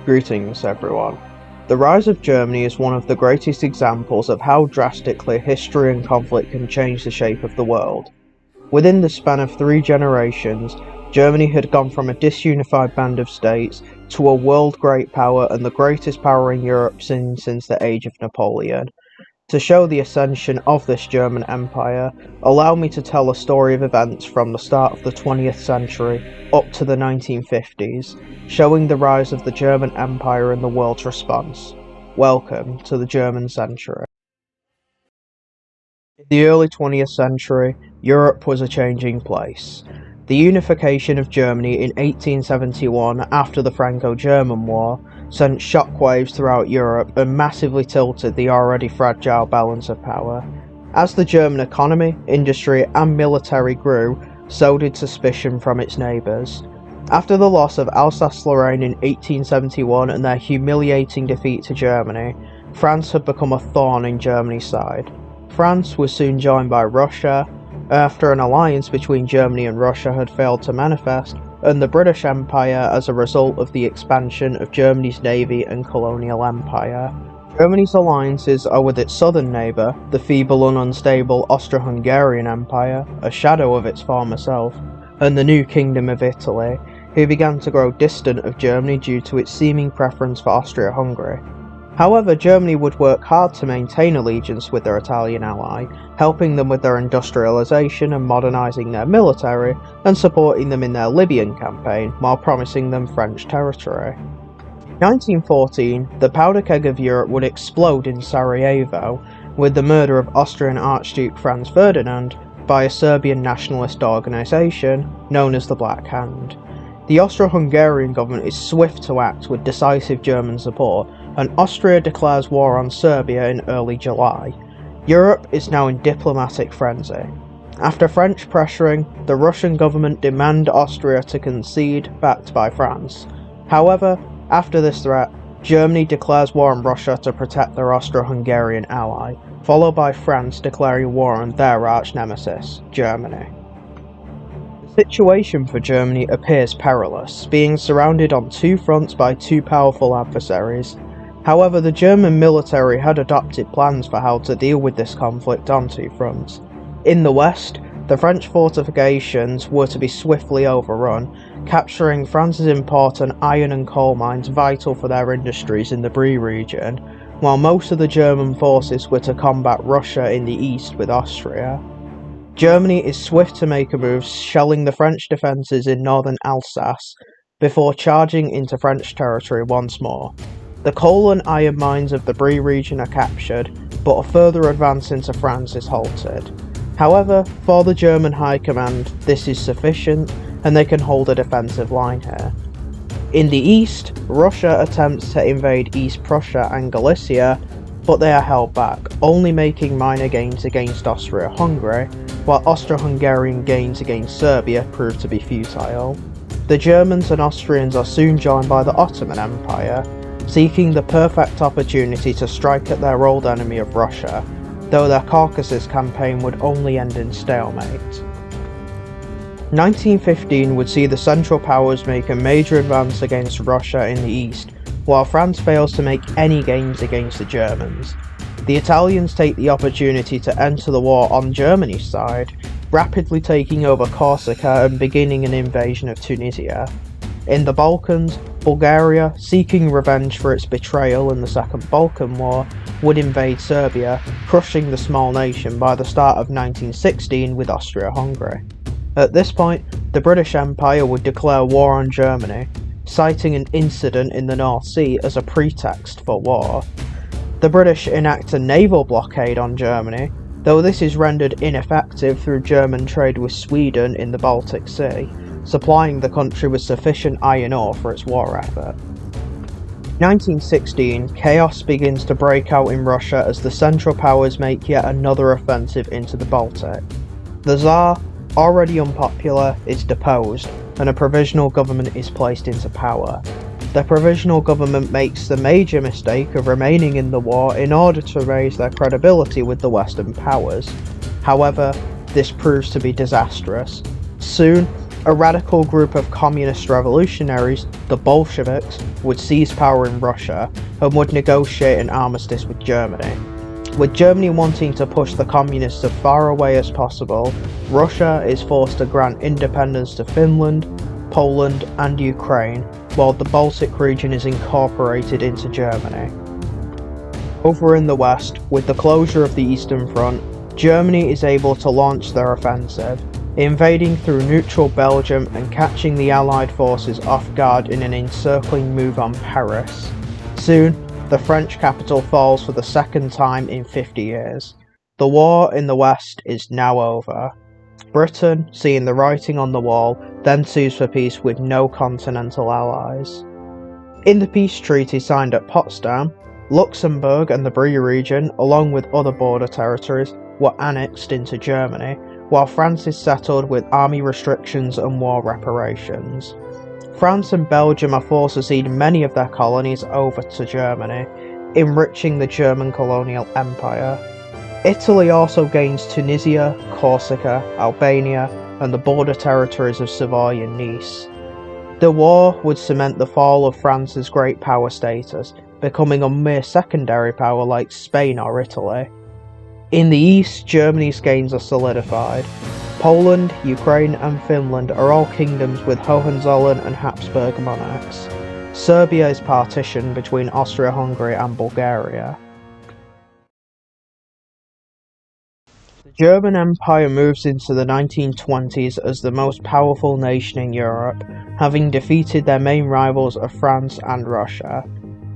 Greetings everyone. The rise of Germany is one of the greatest examples of how drastically history and conflict can change the shape of the world. Within the span of 3 generations, Germany had gone from a disunified band of states to a world great power and the greatest power in Europe since the age of Napoleon. To show the ascension of this German Empire, allow me to tell a story of events from the start of the 20th century up to the 1950s, showing the rise of the German Empire and the world's response. Welcome to the German century. In the early 20th century, Europe was a changing place. The unification of Germany in 1871 after the Franco-German War sent shockwaves throughout Europe and massively tilted the already fragile balance of power. As the German economy, industry and military grew, so did suspicion from its neighbours. After the loss of Alsace-Lorraine in 1871 and their humiliating defeat to Germany, France had become a thorn in Germany's side. France was soon joined by Russia, after an alliance between Germany and Russia had failed to manifest, and the British Empire as a result of the expansion of Germany's navy and colonial empire. Germany's alliances are with its southern neighbour, the feeble and unstable Austro-Hungarian Empire, a shadow of its former self, and the new Kingdom of Italy, who began to grow distant of Germany due to its seeming preference for Austria-Hungary. However, Germany would work hard to maintain allegiance with their Italian ally, helping them with their industrialization and modernizing their military, and supporting them in their Libyan campaign, while promising them French territory. In 1914, the powder keg of Europe would explode in Sarajevo, with the murder of Austrian Archduke Franz Ferdinand by a Serbian nationalist organisation known as the Black Hand. The Austro-Hungarian government is swift to act with decisive German support, and Austria declares war on Serbia in early July. Europe is now in diplomatic frenzy. After French pressuring, the Russian government demand Austria to concede, backed by France. However, after this threat, Germany declares war on Russia to protect their Austro-Hungarian ally, followed by France declaring war on their arch-nemesis, Germany. The situation for Germany appears perilous, being surrounded on 2 fronts by 2 powerful adversaries. However, the German military had adopted plans for how to deal with this conflict on 2 fronts. In the west, the French fortifications were to be swiftly overrun, capturing France's important iron and coal mines vital for their industries in the Bri region, while most of the German forces were to combat Russia in the east with Austria. Germany is swift to make a move, shelling the French defences in northern Alsace, before charging into French territory once more. The coal and iron mines of the Bri region are captured, but a further advance into France is halted. However, for the German High Command, this is sufficient, and they can hold a defensive line here. In the east, Russia attempts to invade East Prussia and Galicia, but they are held back, only making minor gains against Austria-Hungary, while Austro-Hungarian gains against Serbia prove to be futile. The Germans and Austrians are soon joined by the Ottoman Empire, seeking the perfect opportunity to strike at their old enemy of Russia, though their Caucasus campaign would only end in stalemate. 1915 would see the Central Powers make a major advance against Russia in the east, while France fails to make any gains against the Germans. The Italians take the opportunity to enter the war on Germany's side, rapidly taking over Corsica and beginning an invasion of Tunisia. In the Balkans, Bulgaria, seeking revenge for its betrayal in the Second Balkan War, would invade Serbia, crushing the small nation by the start of 1916 with Austria-Hungary. At this point, the British Empire would declare war on Germany, citing an incident in the North Sea as a pretext for war. The British enact a naval blockade on Germany, though this is rendered ineffective through German trade with Sweden in the Baltic Sea, supplying the country with sufficient iron ore for its war effort. In 1916, chaos begins to break out in Russia as the Central Powers make yet another offensive into the Baltic. The Tsar, already unpopular, is deposed, and a provisional government is placed into power. The provisional government makes the major mistake of remaining in the war in order to raise their credibility with the Western powers. However, this proves to be disastrous. Soon, a radical group of communist revolutionaries, the Bolsheviks, would seize power in Russia and would negotiate an armistice with Germany. With Germany wanting to push the communists as far away as possible, Russia is forced to grant independence to Finland, Poland and Ukraine, while the Baltic region is incorporated into Germany. Over in the west, with the closure of the Eastern Front, Germany is able to launch their offensive, invading through neutral Belgium and catching the Allied forces off guard in an encircling move on Paris. Soon, the French capital falls for the second time in 50 years. The war in the West is now over. Britain, seeing the writing on the wall, then sues for peace with no continental allies. In the peace treaty signed at Potsdam, Luxembourg and the Bri region, along with other border territories, were annexed into Germany, while France is settled with army restrictions and war reparations. France and Belgium are forced to cede many of their colonies over to Germany, enriching the German colonial empire. Italy also gains Tunisia, Corsica, Albania, and the border territories of Savoy and Nice. The war would cement the fall of France's great power status, becoming a mere secondary power like Spain or Italy. In the east, Germany's gains are solidified. Poland, Ukraine and Finland are all kingdoms with Hohenzollern and Habsburg monarchs. Serbia is partitioned between Austria-Hungary and Bulgaria. The German Empire moves into the 1920s as the most powerful nation in Europe, having defeated their main rivals of France and Russia.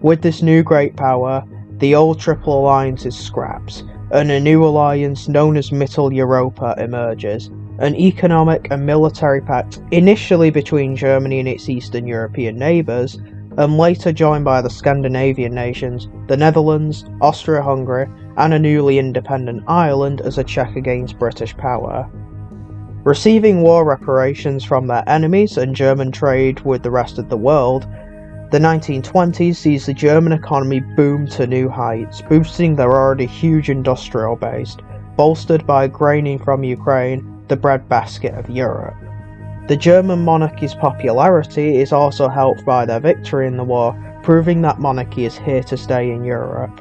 With this new great power, the old Triple Alliance is scrapped, and a new alliance known as Mittel Europa emerges, an economic and military pact initially between Germany and its Eastern European neighbours, and later joined by the Scandinavian nations, the Netherlands, Austria-Hungary, and a newly independent Ireland as a check against British power. Receiving war reparations from their enemies and German trade with the rest of the world, the 1920s sees the German economy boom to new heights, boosting their already huge industrial base, bolstered by graining from Ukraine, the breadbasket of Europe. The German monarchy's popularity is also helped by their victory in the war, proving that monarchy is here to stay in Europe.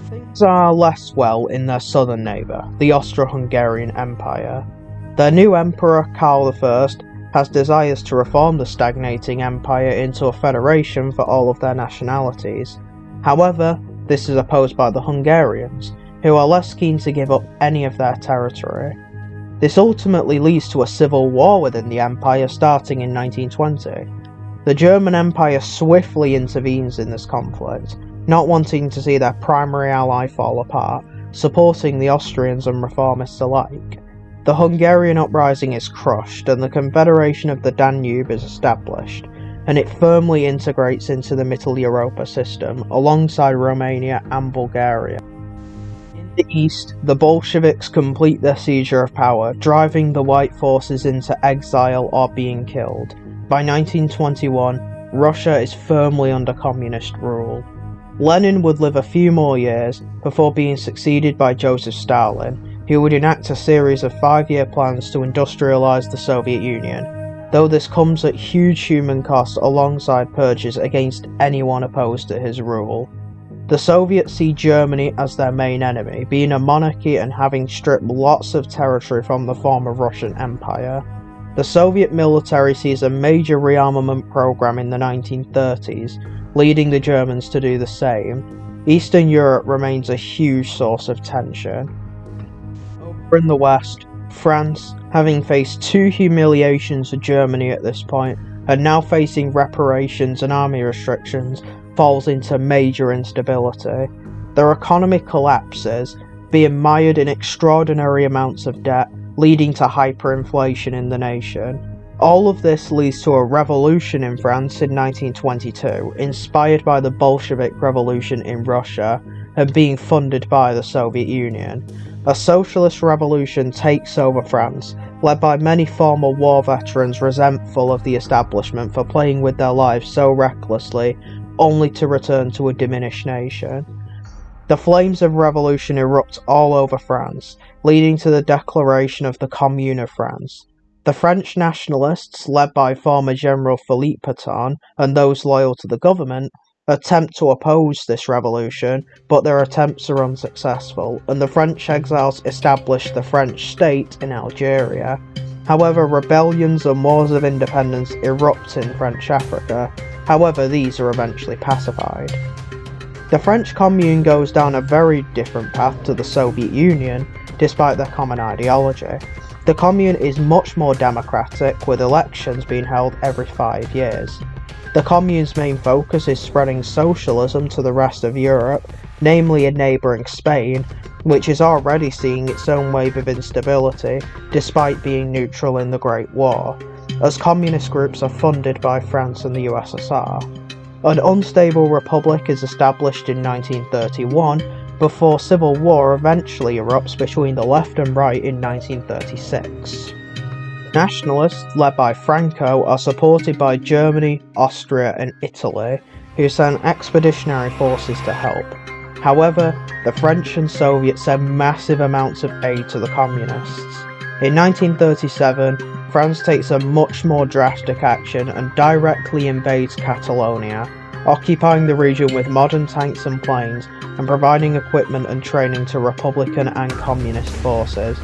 Things are less well in their southern neighbour, the Austro-Hungarian Empire. Their new emperor, Karl I, has desires to reform the stagnating empire into a federation for all of their nationalities. However, this is opposed by the Hungarians, who are less keen to give up any of their territory. This ultimately leads to a civil war within the empire starting in 1920. The German Empire swiftly intervenes in this conflict, not wanting to see their primary ally fall apart, supporting the Austrians and reformists alike. The Hungarian uprising is crushed and the Confederation of the Danube is established, and it firmly integrates into the Mittel Europa system alongside Romania and Bulgaria. In the east, the Bolsheviks complete their seizure of power, driving the white forces into exile or being killed. By 1921, Russia is firmly under communist rule. Lenin would live a few more years before being succeeded by Joseph Stalin, who would enact a series of 5-year plans to industrialize the Soviet Union, though this comes at huge human cost alongside purges against anyone opposed to his rule. The Soviets see Germany as their main enemy, being a monarchy and having stripped lots of territory from the former Russian Empire. The Soviet military sees a major rearmament program in the 1930s, leading the Germans to do the same. Eastern Europe remains a huge source of tension. Over in the West, France, having faced 2 humiliations for Germany at this point, and now facing reparations and army restrictions, falls into major instability. Their economy collapses, being mired in extraordinary amounts of debt, leading to hyperinflation in the nation. All of this leads to a revolution in France in 1922, inspired by the Bolshevik Revolution in Russia and being funded by the Soviet Union. A socialist revolution takes over France, led by many former war veterans resentful of the establishment for playing with their lives so recklessly, only to return to a diminished nation. The flames of revolution erupt all over France, leading to the declaration of the Commune of France. The French nationalists, led by former General Philippe Pétain and those loyal to the government, attempt to oppose this revolution, but their attempts are unsuccessful, and the French exiles establish the French state in Algeria. However, rebellions and wars of independence erupt in French Africa. However, these are eventually pacified. The French Commune goes down a very different path to the Soviet Union, despite their common ideology. The Commune is much more democratic, with elections being held every 5 years. The Commune's main focus is spreading socialism to the rest of Europe, namely in neighbouring Spain, which is already seeing its own wave of instability, despite being neutral in the Great War, as communist groups are funded by France and the USSR. An unstable republic is established in 1931, before civil war eventually erupts between the left and right in 1936. Nationalists, led by Franco, are supported by Germany, Austria and Italy, who send expeditionary forces to help. However, the French and Soviets send massive amounts of aid to the communists. In 1937, France takes a much more drastic action and directly invades Catalonia, occupying the region with modern tanks and planes and providing equipment and training to Republican and Communist forces.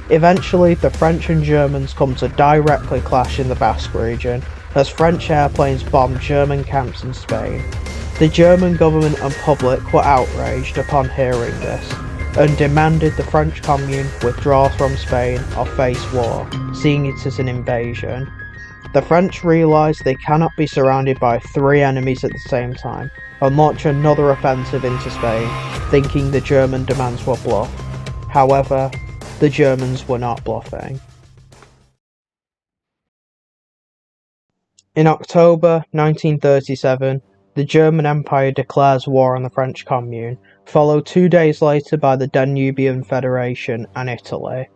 Eventually, the French and Germans come to directly clash in the Basque region, as French airplanes bomb German camps in Spain. The German government and public were outraged upon hearing this, and demanded the French Commune withdraw from Spain or face war, seeing it as an invasion. The French realise they cannot be surrounded by 3 enemies at the same time, and launch another offensive into Spain, thinking the German demands were bluff. However, the Germans were not bluffing. In October 1937, the German Empire declares war on the French Commune, followed 2 days later by the Danubian Federation and Italy.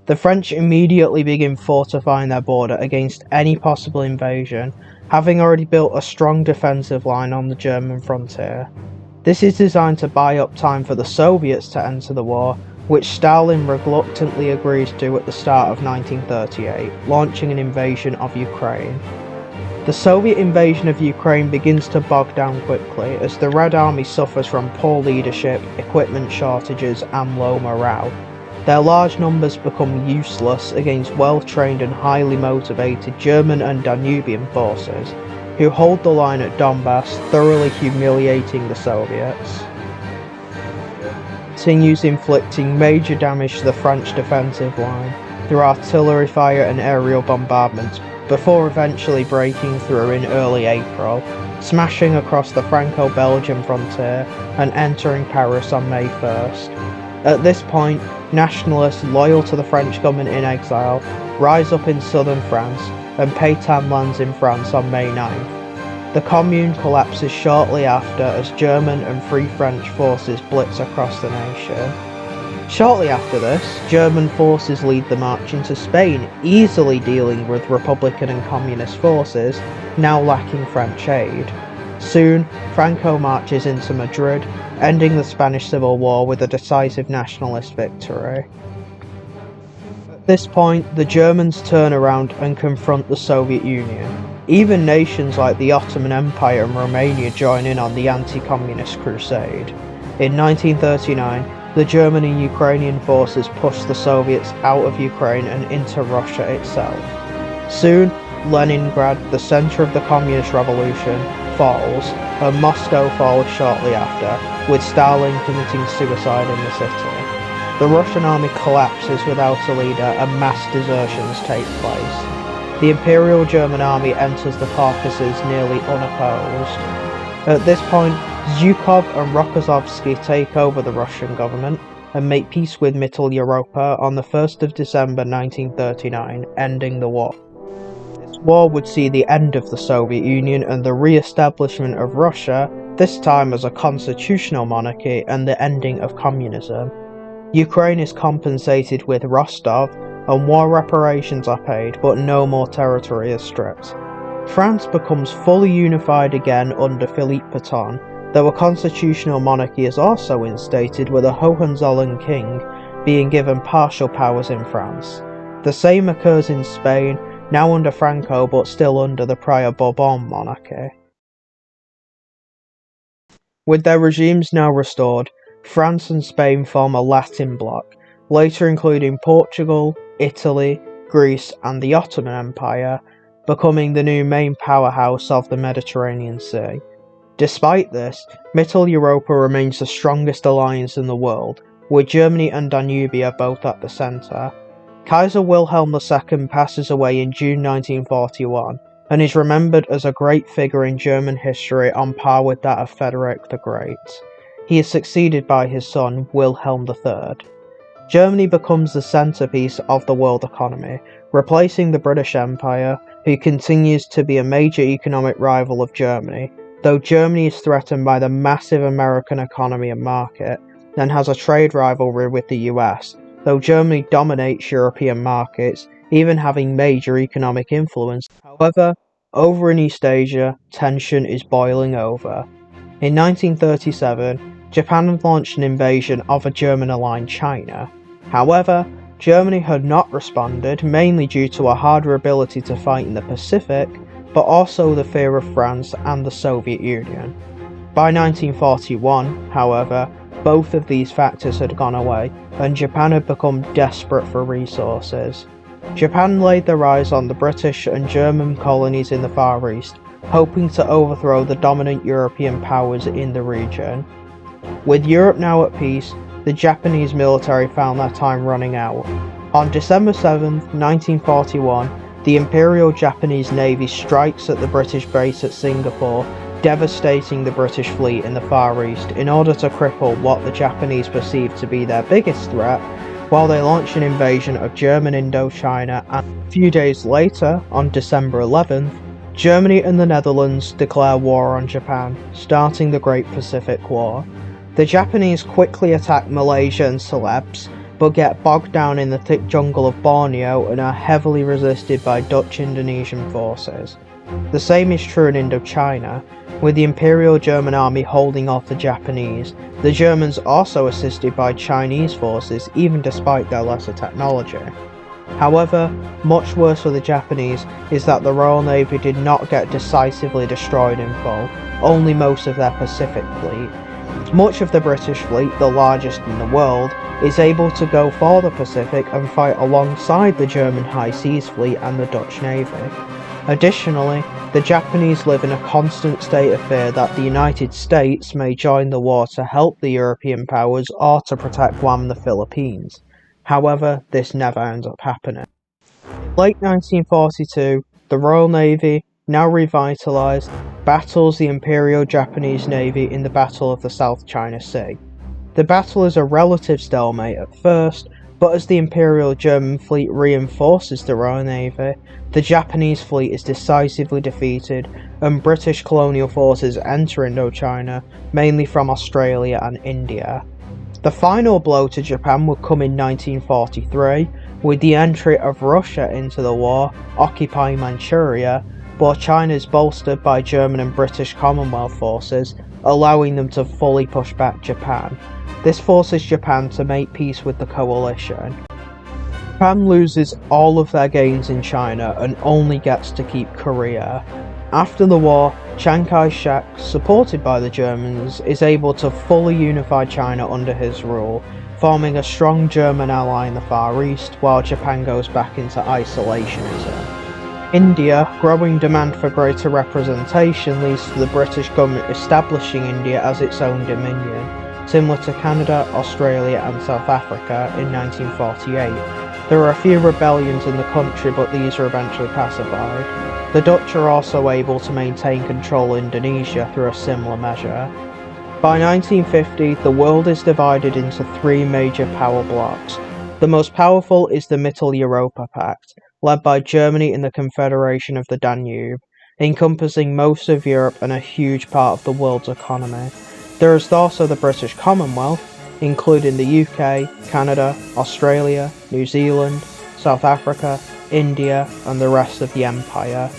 The French immediately begin fortifying their border against any possible invasion, having already built a strong defensive line on the German frontier. This is designed to buy up time for the Soviets to enter the war, which Stalin reluctantly agreed to at the start of 1938, launching an invasion of Ukraine. The Soviet invasion of Ukraine begins to bog down quickly, as the Red Army suffers from poor leadership, equipment shortages and low morale. Their large numbers become useless against well-trained and highly motivated German and Danubian forces, who hold the line at Donbass, thoroughly humiliating the Soviets. Continues inflicting major damage to the French defensive line through artillery fire and aerial bombardments, before eventually breaking through in early April, smashing across the Franco-Belgian frontier and entering Paris on May 1st. At this point, nationalists loyal to the French government in exile rise up in southern France, and Pétain lands in France on May 9th. The Commune collapses shortly after as German and Free French forces blitz across the nation. Shortly after this, German forces lead the march into Spain, easily dealing with Republican and Communist forces, now lacking French aid. Soon, Franco marches into Madrid, ending the Spanish Civil War with a decisive nationalist victory. At this point, the Germans turn around and confront the Soviet Union. Even nations like the Ottoman Empire and Romania join in on the anti-communist crusade. In 1939, the German and Ukrainian forces push the Soviets out of Ukraine and into Russia itself. Soon, Leningrad, the centre of the communist revolution, falls, and Moscow follows shortly after, with Stalin committing suicide in the city. The Russian army collapses withoot a leader and mass desertions take place. The Imperial German army enters the Caucasus nearly unopposed. At this point, Zhukov and Rokossovsky take over the Russian government, and make peace with Mittel Europa on the 1st of December 1939, ending the war. This war would see the end of the Soviet Union and the re-establishment of Russia, this time as a constitutional monarchy, and the ending of communism. Ukraine is compensated with Rostov, and war reparations are paid, but no more territory is stripped. France becomes fully unified again under Philippe Pétain, though a constitutional monarchy is also instated with a Hohenzollern king being given partial powers in France. The same occurs in Spain, now under Franco but still under the prior Bourbon monarchy. With their regimes now restored, France and Spain form a Latin bloc, later including Portugal, Italy, Greece and the Ottoman Empire, becoming the new main powerhouse of the Mediterranean Sea. Despite this, Mittel Europa remains the strongest alliance in the world, with Germany and Danubia both at the centre. Kaiser Wilhelm II passes away in June 1941, and is remembered as a great figure in German history on par with that of Frederick the Great. He is succeeded by his son, Wilhelm III. Germany becomes the centrepiece of the world economy, replacing the British Empire, who continues to be a major economic rival of Germany, though Germany is threatened by the massive American economy and market, and has a trade rivalry with the US, though Germany dominates European markets, even having major economic influence. However, over in East Asia, tension is boiling over. In 1937, Japan had launched an invasion of a German-aligned China. However, Germany had not responded, mainly due to a harder ability to fight in the Pacific, but also the fear of France and the Soviet Union. By 1941, however, both of these factors had gone away, and Japan had become desperate for resources. Japan laid their eyes on the British and German colonies in the Far East, hoping to overthrow the dominant European powers in the region. With Europe now at peace, the Japanese military found their time running out. On December 7, 1941, the Imperial Japanese Navy strikes at the British base at Singapore, devastating the British fleet in the Far East in order to cripple what the Japanese perceived to be their biggest threat, while they launch an invasion of German Indochina, and a few days later, on December 11th, Germany and the Netherlands declare war on Japan, starting the Great Pacific War. The Japanese quickly attack Malaysia and Celebes, but get bogged down in the thick jungle of Borneo and are heavily resisted by Dutch Indonesian forces. The same is true in Indochina, with the Imperial German Army holding off the Japanese, the Germans also assisted by Chinese forces even despite their lesser technology. However, much worse for the Japanese is that the Royal Navy did not get decisively destroyed in full, only most of their Pacific fleet. Much of the British fleet, the largest in the world, is able to go for the Pacific and fight alongside the German High Seas Fleet and the Dutch Navy. Additionally, the Japanese live in a constant state of fear that the United States may join the war to help the European powers or to protect Guam and the Philippines. However, this never ends up happening. In late 1942, the Royal Navy, now revitalized, battles the Imperial Japanese Navy in the Battle of the South China Sea. The battle is a relative stalemate at first, but as the Imperial German fleet reinforces the Royal Navy, the Japanese fleet is decisively defeated and British colonial forces enter Indochina, mainly from Australia and India. The final blow to Japan would come in 1943, with the entry of Russia into the war, occupying Manchuria, while China is bolstered by German and British Commonwealth forces, allowing them to fully push back Japan. This forces Japan to make peace with the coalition. Japan loses all of their gains in China and only gets to keep Korea. After the war, Chiang Kai-shek, supported by the Germans, is able to fully unify China under his rule, forming a strong German ally in the Far East, while Japan goes back into isolationism. India, growing demand for greater representation leads to the British government establishing India as its own dominion, similar to Canada, Australia and South Africa in 1948. There are a few rebellions in the country, but these are eventually pacified. The Dutch are also able to maintain control of Indonesia through a similar measure. By 1950, the world is divided into three major power blocks. The most powerful is the Mittel Europa Pact, led by Germany and the Confederation of the Danube, encompassing most of Europe and a huge part of the world's economy. There is also the British Commonwealth, including the UK, Canada, Australia, New Zealand, South Africa, India, and the rest of the empire.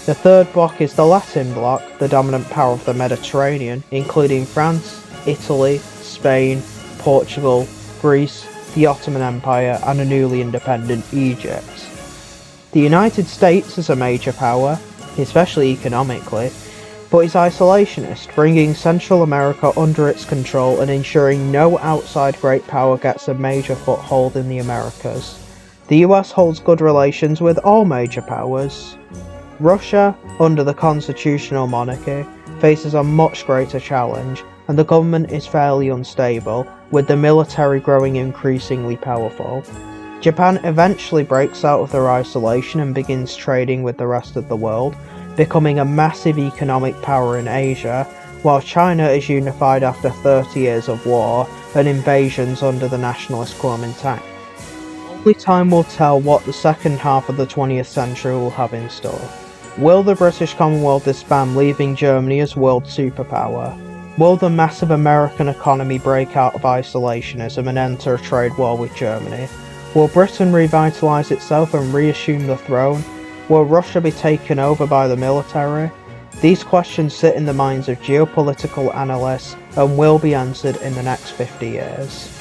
The third bloc is the Latin bloc, the dominant power of the Mediterranean, including France, Italy, Spain, Portugal, Greece, the Ottoman Empire, and a newly independent Egypt. The United States is a major power, especially economically, but is isolationist, bringing Central America under its control and ensuring no outside great power gets a major foothold in the Americas. The US holds good relations with all major powers. Russia, under the constitutional monarchy, faces a much greater challenge, and the government is fairly unstable, with the military growing increasingly powerful. Japan eventually breaks out of their isolation and begins trading with the rest of the world, becoming a massive economic power in Asia, while China is unified after 30 years of war and invasions under the nationalist Kuomintang. Only time will tell what the second half of the 20th century will have in store. Will the British Commonwealth disband, leaving Germany as world superpower? Will the massive American economy break out of isolationism and enter a trade war with Germany? Will Britain revitalise itself and reassume the throne? Will Russia be taken over by the military? These questions sit in the minds of geopolitical analysts and will be answered in the next 50 years.